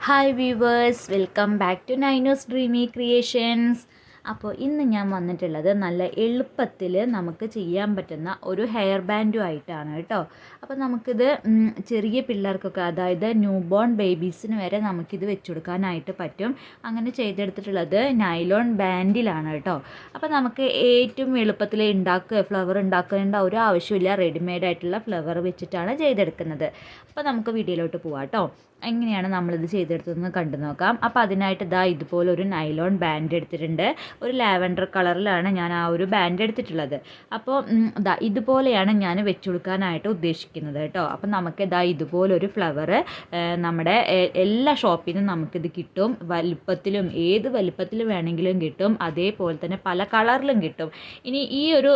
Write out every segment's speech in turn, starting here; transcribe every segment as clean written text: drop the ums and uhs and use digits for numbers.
Hi viewers, welcome back to നൈനൂസ് dreamy creations. അപ്പോൾ ഇന്ന് ഞാൻ വന്നിട്ടുള്ളത് നല്ല എളുപ്പത്തിൽ നമുക്ക് ചെയ്യാൻ പറ്റുന്ന ഒരു ഹെയർ ബാൻഡും ആയിട്ടാണ് കേട്ടോ. അപ്പോൾ നമുക്കിത് ചെറിയ പിള്ളേർക്കൊക്കെ, അതായത് ന്യൂ ബോൺ ബേബീസിന് വരെ നമുക്കിത് വെച്ച് കൊടുക്കാനായിട്ട് പറ്റും. അങ്ങനെ ചെയ്തെടുത്തിട്ടുള്ളത് നൈലോൺ ബാൻഡിലാണ് കേട്ടോ. അപ്പോൾ നമുക്ക് ഏറ്റവും എളുപ്പത്തിൽ ഫ്ലവർ ഉണ്ടാക്കേണ്ട ഒരു ആവശ്യമില്ല. റെഡിമെയ്ഡ് ആയിട്ടുള്ള ഫ്ലവർ വെച്ചിട്ടാണ് ചെയ്തെടുക്കുന്നത്. അപ്പോൾ നമുക്ക് വീഡിയോയിലോട്ട് പോവാം കേട്ടോ. എങ്ങനെയാണ് നമ്മളിത് ചെയ്തെടുത്തതെന്ന് കണ്ടു നോക്കാം. അപ്പോൾ അതിനായിട്ട് ഇതുപോലെ ഒരു നൈലോൺ ബാൻഡ് എടുത്തിട്ടുണ്ട്. ഒരു ലാവൻഡർ കളറിലാണ് ഞാൻ ആ ഒരു ബാൻഡ് എടുത്തിട്ടുള്ളത്. അപ്പോൾ ഇതുപോലെയാണ് ഞാൻ വെച്ച് കൊടുക്കാനായിട്ട് ഉദ്ദേശിക്കുന്നത് കേട്ടോ. അപ്പോൾ നമുക്ക് ഇതുപോലൊരു ഫ്ലവർ നമ്മുടെ എല്ലാ ഷോപ്പിൽ നിന്നും നമുക്കിത് കിട്ടും. വലിപ്പത്തിലും ഏത് വലിപ്പത്തിലും വേണമെങ്കിലും കിട്ടും. അതേപോലെ തന്നെ പല കളറിലും കിട്ടും. ഇനി ഈ ഒരു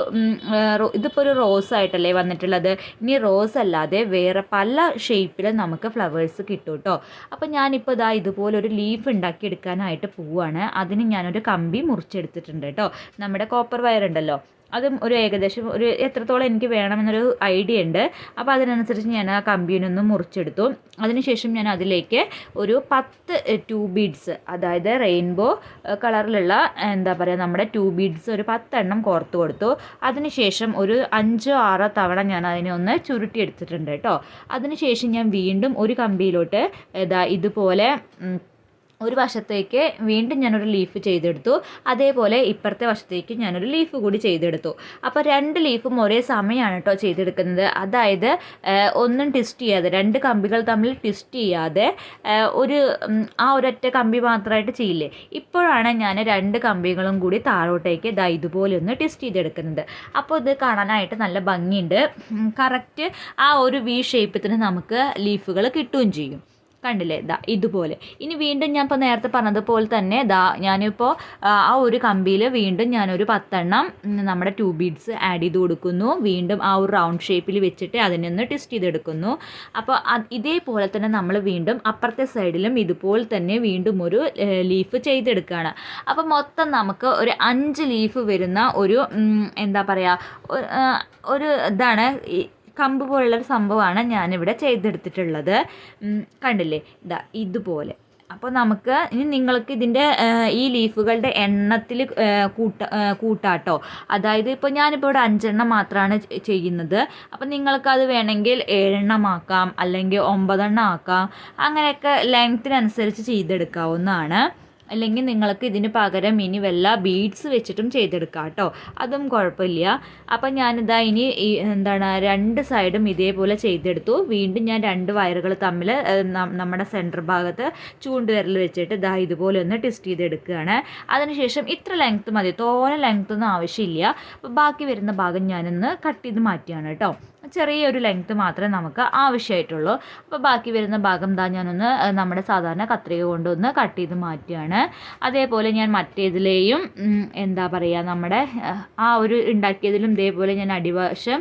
ഇതിപ്പോൾ ഒരു റോസ് ആയിട്ടല്ലേ വന്നിട്ടുള്ളത്. ഇനി റോസ് അല്ലാതെ വേറെ പല ഷേപ്പിലും നമുക്ക് ഫ്ലവേഴ്സ് കിട്ടും കേട്ടോ. അപ്പോൾ ഞാനിപ്പോൾ ഇതുപോലൊരു ലീഫ് ഉണ്ടാക്കിയെടുക്കാനായിട്ട് പോവുകയാണ്. അതിന് ഞാനൊരു കമ്പി മുറിച്ചെടുത്തിട്ടുണ്ട് കേട്ടോ. നമ്മുടെ കോപ്പർ വയർ ഉണ്ടല്ലോ, അതും ഒരു ഏകദേശം ഒരു എത്രത്തോളം എനിക്ക് വേണമെന്നൊരു ഐഡിയ ഉണ്ട്. അപ്പോൾ അതിനനുസരിച്ച് ഞാൻ ആ കമ്പീനൊന്ന് മുറിച്ചെടുത്തു. അതിനുശേഷം ഞാൻ അതിലേക്ക് ഒരു 10 ട്യൂബ് ബീഡ്സ്, അതായത് റെയിൻബോ കളറിലുള്ള നമ്മുടെ ട്യൂബ് ബീഡ്സ് ഒരു 10 എണ്ണം കോർത്ത് കൊടുത്തു. അതിനുശേഷം ഒരു 5-6 തവണ ഞാൻ അതിനെ ഒന്ന് ചുരുട്ടിയെടുത്തിട്ടുണ്ട് കേട്ടോ. അതിനുശേഷം ഞാൻ വീണ്ടും ഒരു കമ്പിയിലോട്ട് ഇതുപോലെ ഒരു വശത്തേക്ക് വീണ്ടും ഞാനൊരു ലീഫ് ചെയ്തെടുത്തു. അതേപോലെ ഇപ്പുറത്തെ വശത്തേക്ക് ഞാനൊരു ലീഫ് കൂടി ചെയ്തെടുത്തു. അപ്പോൾ 2 ലീഫും ഒരേ സമയമാണ് കേട്ടോ ചെയ്തെടുക്കുന്നത്. അതായത് ഒന്നും ട്വിസ്റ്റ് ചെയ്യാതെ, 2 കമ്പികൾ തമ്മിൽ ട്വിസ്റ്റ് ചെയ്യാതെ ആ ഒരൊറ്റ കമ്പി മാത്രമായിട്ട് ചെയ്യില്ലേ. ഇപ്പോഴാണ് ഞാൻ 2 കമ്പികളും കൂടി താഴോട്ടേക്ക് ഇതുപോലെ ഒന്ന് ട്വിസ്റ്റ് ചെയ്തെടുക്കുന്നത്. അപ്പോൾ ഇത് കാണാനായിട്ട് നല്ല ഭംഗിയുണ്ട്. കറക്റ്റ് ആ ഒരു വി ഷേപ്പിൽ തന്നെ നമുക്ക് ലീഫുകൾ കിട്ടുകയും ചെയ്യും. കണ്ടില്ലേ, ഇതുപോലെ. ഇനി വീണ്ടും ഞാൻ ഇപ്പോൾ നേരത്തെ പറഞ്ഞതുപോലെ തന്നെ ഞാനിപ്പോൾ ആ ഒരു കമ്പിയിൽ വീണ്ടും ഞാനൊരു 10 എണ്ണം നമ്മുടെ ട്യൂബ് ബീഡ്സ് ആഡ് ചെയ്ത് കൊടുക്കുന്നു. വീണ്ടും ആ ഒരു റൗണ്ട് ഷേപ്പിൽ വെച്ചിട്ട് അതിനെ ഒന്ന് ട്വിസ്റ്റ് ചെയ്തെടുക്കുന്നു. അപ്പോൾ ഇതേപോലെ തന്നെ നമ്മൾ വീണ്ടും അപ്പുറത്തെ സൈഡിലും ഇതുപോലെ തന്നെ വീണ്ടും ഒരു ലീഫ് ചെയ്തെടുക്കുകയാണ്. അപ്പോൾ മൊത്തം നമുക്ക് ഒരു 5 ലീഫ് വരുന്ന ഒരു ഒരു ഇതാണ് കമ്പ് പോലുള്ളൊരു സംഭവമാണ് ഞാനിവിടെ ചെയ്തെടുത്തിട്ടുള്ളത്. കണ്ടില്ലേ, ഇതുപോലെ. അപ്പോൾ നമുക്ക് ഇനി നിങ്ങൾക്ക് ഇതിൻ്റെ ഈ ലീഫുകളുടെ എണ്ണത്തിൽ കൂട്ടാട്ടോ. അതായത് ഇപ്പോൾ ഞാനിപ്പോൾ ഇവിടെ 5 എണ്ണം മാത്രമാണ് ചെയ്യുന്നത്. അപ്പോൾ നിങ്ങൾക്കത് വേണമെങ്കിൽ 7 എണ്ണം ആക്കാം, അല്ലെങ്കിൽ 9 എണ്ണം ആക്കാം. അങ്ങനെയൊക്കെ ലെങ്ത്തിനനുസരിച്ച് ചെയ്തെടുക്കാവുന്നതാണ്. അല്ലെങ്കിൽ നിങ്ങൾക്ക് ഇതിന് പകരം ഇനി വല്ല ബീഡ്സ് വെച്ചിട്ടും ചെയ്തെടുക്കാം കേട്ടോ. അതും കുഴപ്പമില്ല. അപ്പം ഞാനിതാ ഇനി 2 സൈഡും ഇതേപോലെ ചെയ്തെടുത്തു. വീണ്ടും ഞാൻ 2 വയറുകൾ തമ്മിൽ നമ്മുടെ സെൻറ്റർ ഭാഗത്ത് ചൂണ്ടുവിരൽ വെച്ചിട്ട് ഇതുപോലെ ഒന്ന് ട്വിസ്റ്റ് ചെയ്തെടുക്കുകയാണ്. അതിനുശേഷം ഇത്ര ലെങ്ത്ത് മതി, തോനെ ലെങ്ത്തൊന്നും ആവശ്യമില്ല. അപ്പോൾ ബാക്കി വരുന്ന ഭാഗം ഞാനൊന്ന് കട്ട് ചെയ്ത് മാറ്റിയാണ് കേട്ടോ. ചെറിയൊരു ലെങ്ത്ത് മാത്രമേ നമുക്ക് ആവശ്യമായിട്ടുള്ളൂ. അപ്പോൾ ബാക്കി വരുന്ന ഭാഗം ഞാനൊന്ന് നമ്മുടെ സാധാരണ കത്രിക കൊണ്ടൊന്ന് കട്ട് ചെയ്ത് മാറ്റുകയാണ്. അതേപോലെ ഞാൻ മറ്റേതിലെയും നമ്മുടെ ആ ഒരു ഉണ്ടാക്കിയതിലും ഇതേപോലെ ഞാൻ അടിവശം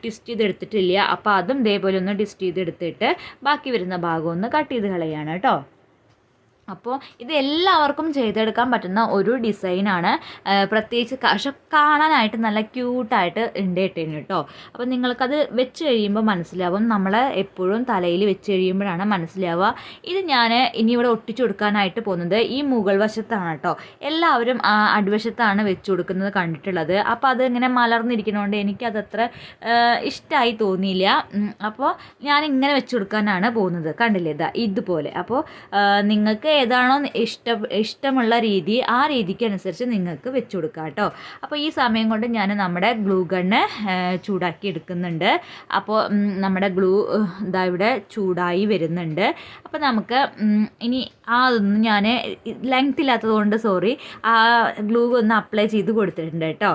ട്വിസ്റ്റ് ചെയ്തെടുത്തിട്ടില്ല. അപ്പോൾ അതും ഇതേപോലെ ഒന്ന് ട്വിസ്റ്റ് ചെയ്തെടുത്തിട്ട് ബാക്കി വരുന്ന ഭാഗം ഒന്ന് കട്ട് ചെയ്ത് കളയാണ് കേട്ടോ. അപ്പോൾ ഇത് എല്ലാവർക്കും ചെയ്തെടുക്കാൻ പറ്റുന്ന ഒരു ഡിസൈനാണ്. പ്രത്യേകിച്ച് കാണാനായിട്ട് നല്ല ക്യൂട്ടായിട്ട് ഉണ്ട് കേട്ടോ. അപ്പോൾ നിങ്ങൾക്കത് വെച്ച് കഴിയുമ്പോൾ മനസ്സിലാവും. നമ്മൾ എപ്പോഴും തലയിൽ വെച്ച് കഴിയുമ്പോഴാണ് മനസ്സിലാവുക. ഇത് ഞാൻ ഇനി ഇവിടെ ഒട്ടിച്ചു കൊടുക്കാനായിട്ട് പോകുന്നത് ഈ മുകൾ വശത്താണ് കേട്ടോ. എല്ലാവരും അടിവശത്താണ് വെച്ച് കൊടുക്കുന്നത് കണ്ടിട്ടുള്ളത്. അപ്പോൾ അത് ഇങ്ങനെ മലർന്നിരിക്കുന്നതുകൊണ്ട് എനിക്കതത്ര ഇഷ്ടമായി തോന്നിയില്ല. അപ്പോൾ ഞാൻ ഇങ്ങനെ വെച്ച് കൊടുക്കാനാണ് പോകുന്നത്. കണ്ടില്ലേ, ഇതുപോലെ. അപ്പോൾ നിങ്ങൾക്ക് ഏതാണോ ഇഷ്ടമുള്ള രീതി, ആ രീതിക്ക് അനുസരിച്ച് നിങ്ങൾക്ക് വെച്ച് കൊടുക്കാം കേട്ടോ. അപ്പോൾ ഈ സമയം കൊണ്ട് ഞാൻ നമ്മുടെ ഗ്ലൂ ഗണ്ണ് ചൂടാക്കി എടുക്കുന്നുണ്ട്. അപ്പോൾ നമ്മുടെ ഗ്ലൂ ഇവിടെ ചൂടായി വരുന്നുണ്ട്. അപ്പോൾ നമുക്ക് ഇനി അതൊന്ന് ഞാൻ ലെങ്ത് ഇല്ലാത്തതുകൊണ്ട് ആ ഗ്ലൂ ഒന്ന് അപ്ലൈ ചെയ്ത് കൊടുത്തിട്ടുണ്ട് കേട്ടോ.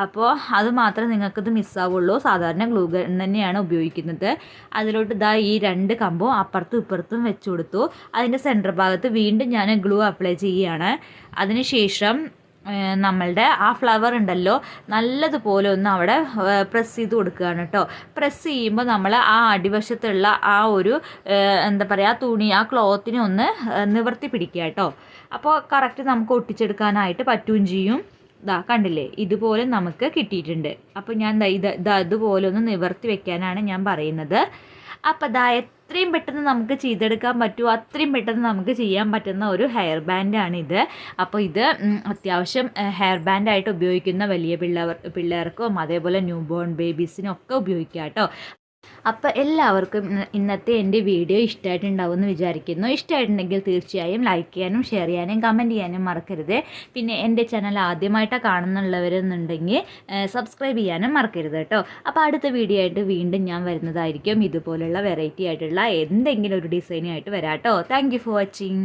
അപ്പോൾ അത് മാത്രമേ നിങ്ങൾക്കിത് മിസ്സാവുള്ളൂ. സാധാരണ ഗ്ലൂ ഗൺ തന്നെയാണ് ഉപയോഗിക്കുന്നത്. അതിലോട്ട് ഈ 2 കമ്പും അപ്പുറത്തും ഇപ്പുറത്തും വെച്ച് കൊടുത്തു. അതിൻ്റെ സെൻറ്റർ ഭാഗത്ത് വീണ്ടും ഞാൻ ഗ്ലൂ അപ്ലൈ ചെയ്യുകയാണ്. അതിനുശേഷം നമ്മളുടെ ആ ഫ്ലവർ ഉണ്ടല്ലോ, നല്ലതുപോലെ ഒന്ന് അവിടെ പ്രസ് ചെയ്ത് കൊടുക്കുകയാണ് കേട്ടോ. പ്രസ് ചെയ്യുമ്പോൾ നമ്മൾ ആ അടിവശത്തുള്ള ആ ഒരു തുണി, ആ ക്ലോത്തിനെ ഒന്ന് നിവർത്തി പിടിക്കുക കേട്ടോ. അപ്പോൾ കറക്റ്റ് നമുക്ക് ഒട്ടിച്ചെടുക്കാനായിട്ട് പറ്റുകയും ചെയ്യും. കണ്ടില്ലേ, ഇതുപോലെ നമുക്ക് കിട്ടിയിട്ടുണ്ട്. അപ്പോൾ ഞാൻ ഇതുപോലെ ഒന്ന് നിവർത്തി വെക്കാനാണ് ഞാൻ പറയുന്നത്. അപ്പോൾ ദാ എത്രയും പെട്ടെന്ന് നമുക്ക് ചെയ്തെടുക്കാൻ പറ്റുമോ അത്രയും പെട്ടെന്ന് നമുക്ക് ചെയ്യാൻ പറ്റുന്ന ഒരു ഹെയർ ബാൻഡാണിത്. അപ്പോൾ ഇത് അത്യാവശ്യം ഹെയർ ബാൻഡായിട്ട് ഉപയോഗിക്കുന്ന വലിയ പിള്ളേർക്കും അതേപോലെ ന്യൂ ബോൺ ബേബീസിനും ഒക്കെ ഉപയോഗിക്കാം കേട്ടോ. അപ്പോൾ എല്ലാവർക്കും ഇന്നത്തെ എൻ്റെ വീഡിയോ ഇഷ്ടമായിട്ടുണ്ടാവും എന്ന് വിചാരിക്കുന്നു. ഇഷ്ടമായിട്ടുണ്ടെങ്കിൽ തീർച്ചയായും ലൈക്ക് ചെയ്യാനും ഷെയർ ചെയ്യാനും കമൻറ്റ് ചെയ്യാനും മറക്കരുത്. പിന്നെ എൻ്റെ ചാനൽ ആദ്യമായിട്ടാണ് കാണുന്നുള്ളവരെന്നുണ്ടെങ്കിൽ സബ്സ്ക്രൈബ് ചെയ്യാനും മറക്കരുത് കേട്ടോ. അപ്പോൾ അടുത്ത വീഡിയോ ആയിട്ട് വീണ്ടും ഞാൻ വരുന്നതായിരിക്കും. ഇതുപോലുള്ള വെറൈറ്റി ആയിട്ടുള്ള എന്തെങ്കിലും ഒരു ഡിസൈനായിട്ട് വരാം കേട്ടോ. Thank you for watching.